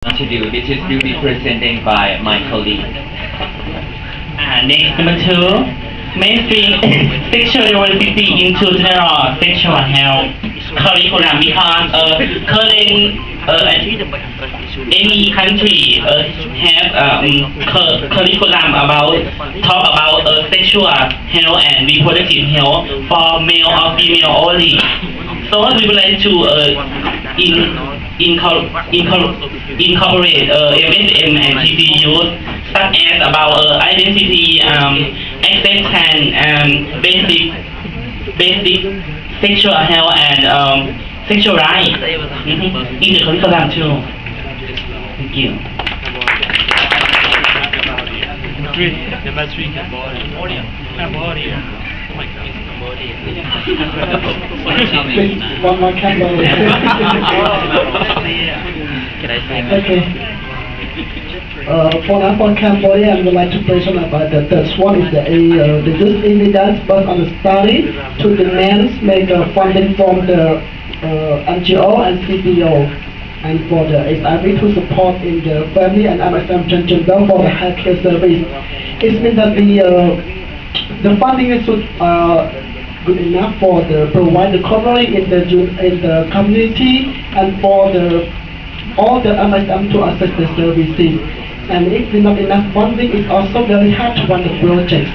to do. This is will be presented by my colleague. Next, number two, mainstream sexual diversity into general sexual health curriculum because current any country have curriculum about talk about sexual health and reproductive health for male or female only. So we would like to incorporate MSM and TCUs such as about identity, acceptance, and basic sexual health and sexual rights in the curriculum too. Thank you. Number three, Cambodia. Cambodia. One more Cambodia. Okay. For Cambodia, I would like to mention about the third one is the youth evidence based on the study to demand make funding from the NGO and CPO and for the HIV to support in the family and MSM transgender for the healthcare service. It means that the funding is good enough for the provide the coverage in the community and for all the MSM to access the services. And if not enough funding, it's also very hard to run the project.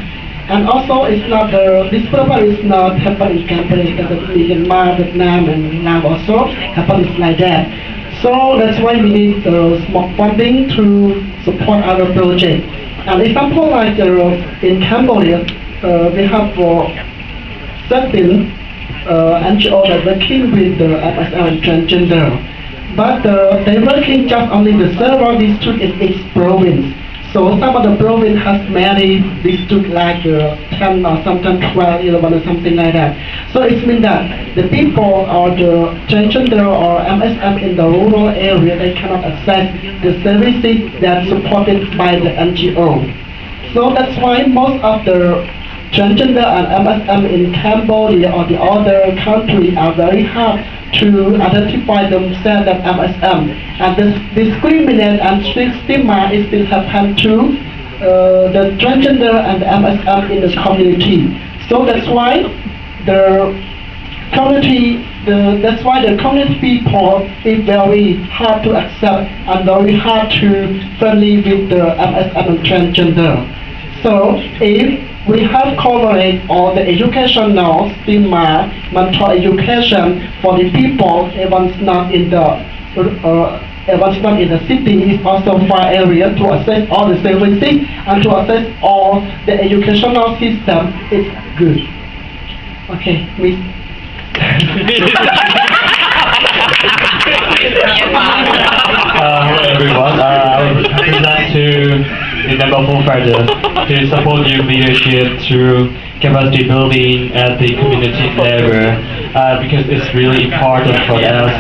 And also, it's not this program is not happening in countries that Myanmar, Vietnam, and now also happens like that. So that's why we need small funding to support our project. An example like in Cambodia, we have 13 NGOs that working with the MSM and transgender. But they're working just only the several districts in each province. So some of the province has many districts like 10 or sometimes 12, 11 or something like that. So it means that the people or the transgender or MSM in the rural area, they cannot access the services that are supported by the NGO. So that's why most of the transgender and MSM in Cambodia or the other countries are very hard to identify themselves as MSM, and the discriminate and stigma is still happen to the transgender and the MSM in the community. So that's why the community people is very hard to accept and very hard to friendly with the MSM and transgender. So if we have covered all the educational stigma, mental education for the people, even not in the city, is also far area to access all the services and to access all the educational system is good. Okay, Miss. Hello everyone. I would present to the number 4 further to support youth leadership through capacity building at the community level because it's really important for us.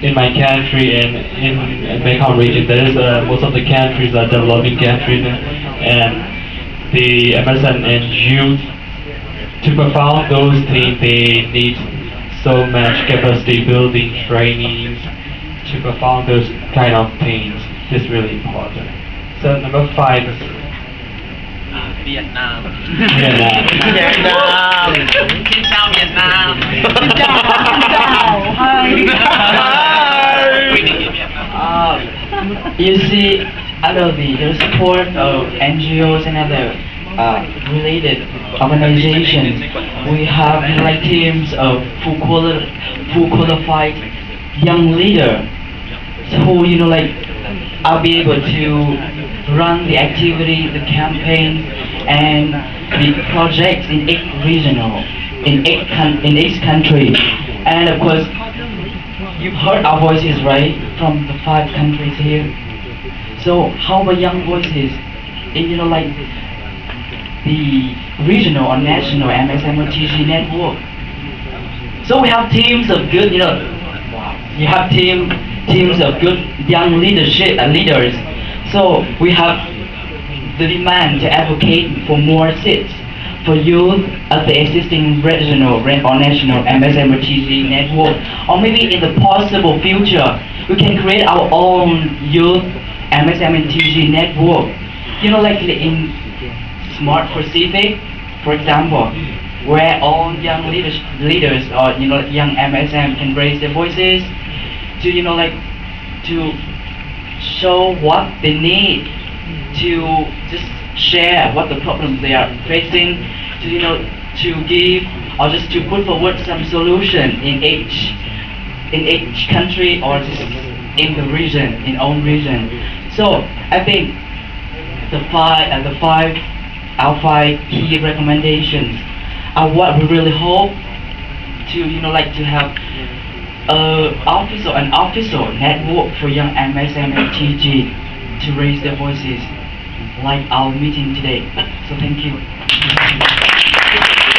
In my country and in Mekong region, there is most of the countries are developing countries, and the MSN and youth to perform those things they need so much capacity building trainings to perform those kind of things. It's really important. So number 5 is Vietnam. Vietnam. Vietnam. Xin chào Vietnam. Xin chào. Hi. You see, under the support of NGOs and other related organizations, we have like teams of full qualified young leaders who I'll be able to run the activity, the campaign, and the projects in each regional, in each country. And of course, you've heard our voices, right, from the 5 countries here. So how about young voices in the regional or national MSMOTG network? So we have teams of good, you have teams of good young leaders. So we have the demand to advocate for more seats for youth at the existing regional or national MSM or TG network, or maybe in the possible future, we can create our own youth MSM and TG network. You know, like in Smart Pacific, for example, where all young leaders or young MSM can raise their voices to to show what they need, to just share what the problems they are facing, to give or just to put forward some solution in each country or just in the region, in own region. So I think the five key recommendations are what we really hope to to have an official network for young MSM and TG to raise their voices like our meeting today. So thank you.